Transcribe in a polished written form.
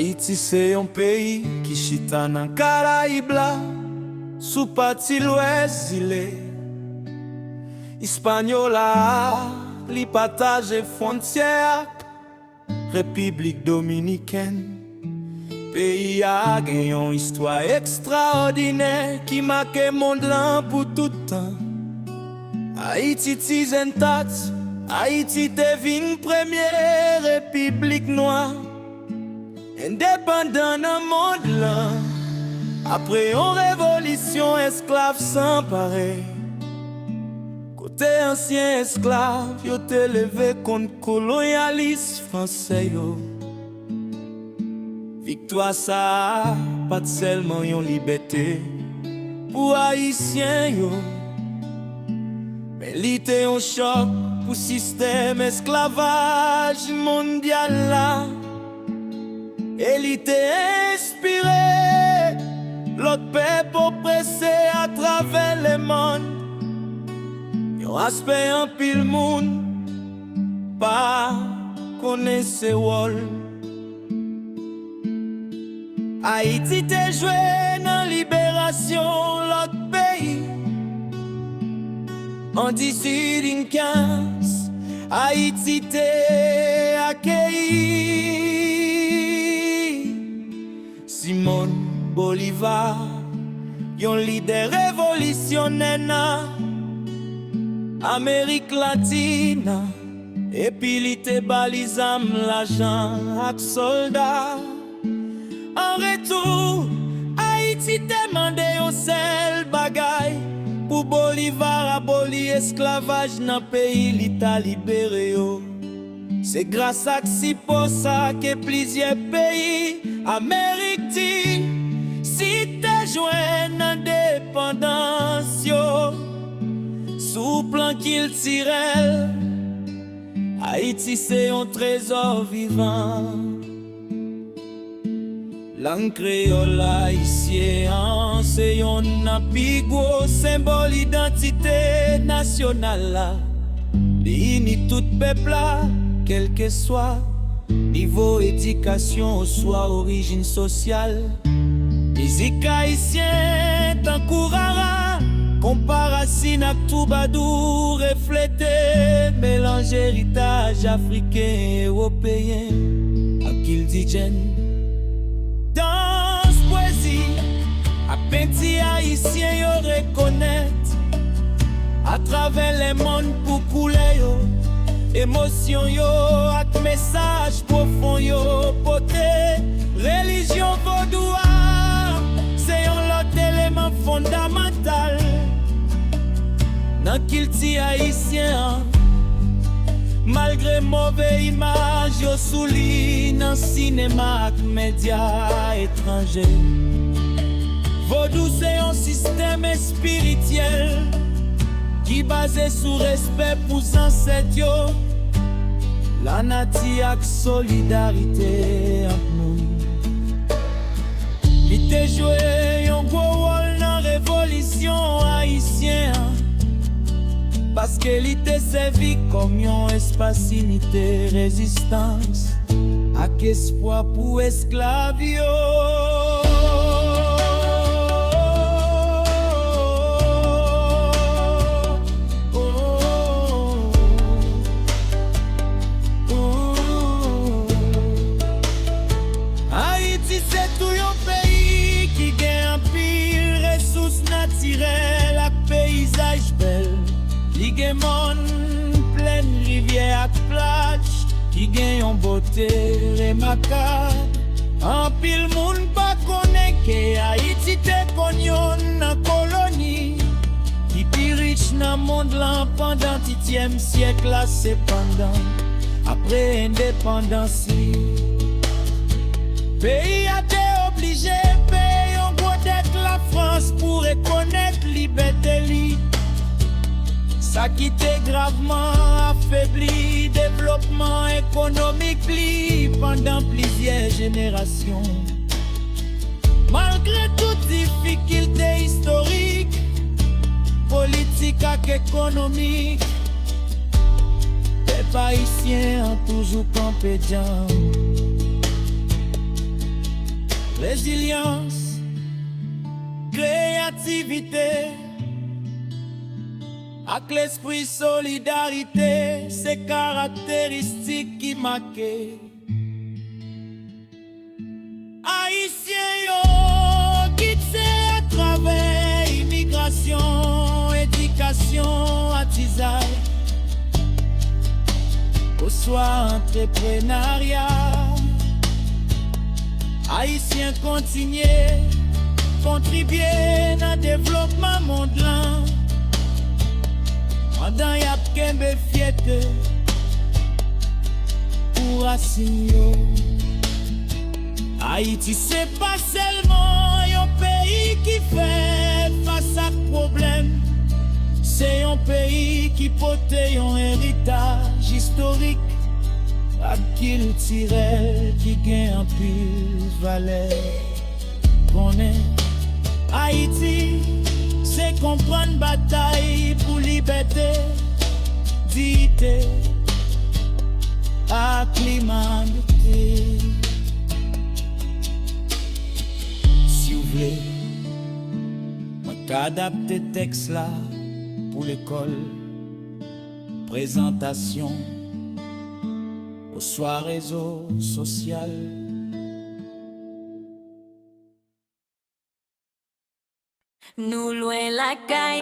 Haïti c'est un pays qui chita dans Caraïbes là, sous parti l'ouest il est. Hispaniola, li partage frontière, République dominicaine. Pays a gagné une histoire extraordinaire qui marque le monde là pour tout temps. Haïti tizentat, Haïti devine première république noire, indépendant dans le monde là. Après une révolution esclave sans pareil, côté ancien esclave, yo te levé contre colonialiste français yo. Victoire ça, pas seulement yon liberté pour haïtien yo, mais l'ité un choc pour système esclavage mondial là. Et l'ité inspiré l'autre peuple oppressé à travers le monde. Yon aspect en pile monde pas connaît ses rôles. Haïti te joué dans libération l'autre pays. En 1815, Haïti te accueilli. Simon Bolivar, yon leader révolutionnaire Amérique latine. Et puis li te balisam l'argent ak soldat. En retour, Haïti demande un seul bagay pour Bolivar abolir esclavage dans pays l'État libéré. C'est grâce à ça que plusieurs pays Amérique dit si te joint l'indépendance sous plan qu'il tire, Haïti c'est un trésor vivant. Langue créole haïtien, c'est un gros symbole d'identité nationale. Il unit tout peuple, quel que soit niveau éducation, soit origine sociale. Musique haïtienne, tant courara, comparacine avec tout badou, reflété, mélange héritage africain et européen, akil digène. Dans poésie, à peinti haïtien yo reconnaître à travers les mondes pour couler yo, émotion yo ak message profond yo poté. Religion vaudoua, c'est un lot élément fondamental dans culture haïtien. Malgré mauvaise image, yo souli dans cinéma ak médias étrangers. Vaudou c'est un système spirituel qui basé sur respect pour ancêtres yo, la nature ak solidarité entre nous. Il te joué un gros rôle dans révolution haïtienne. Parce que l'ité servi comme un espace unité résistance avec espoir pour esclaves. Haïti c'est tout un pays qui gagne un pile ressources naturelles avec paysage belle. Li gen mon pleine rivière ak plage qui gen yon beauté remarquable. En pile moun pa konnen ke Haïti te konyon nan colonie qui pi riche nan monde lan pendant 8e siècle la cependant après indépendance li. Pays a te obligé payer yon gros dette la France pour reconnaître liberté li. Ça qui t'est gravement affaibli, développement économique pli pendant plusieurs générations. Malgré toute difficulté historique, politique et économique, les Haïtiens ont toujours campé. résilience, créativité, avec l'esprit solidarité, ces caractéristiques qui marquent Haïtien yo, qui c'est à travers immigration, éducation, artisanat, au soir entrepreneuriat. Haïtien continuer, contribuer dans le développement mondial. Pendant y a kembe fiette pour assigner. Haïti c'est pas seulement un pays qui fait face à problème. C'est un pays qui porte un héritage historique culturel qui gagne un pile valeur. Connaît Haïti, c'est comprendre bataille pour liberté, dignité, à l'humanité. Si vous voulez, moi t'adapter texte là pour l'école, présentation au soir réseau social. Nous loin la caille.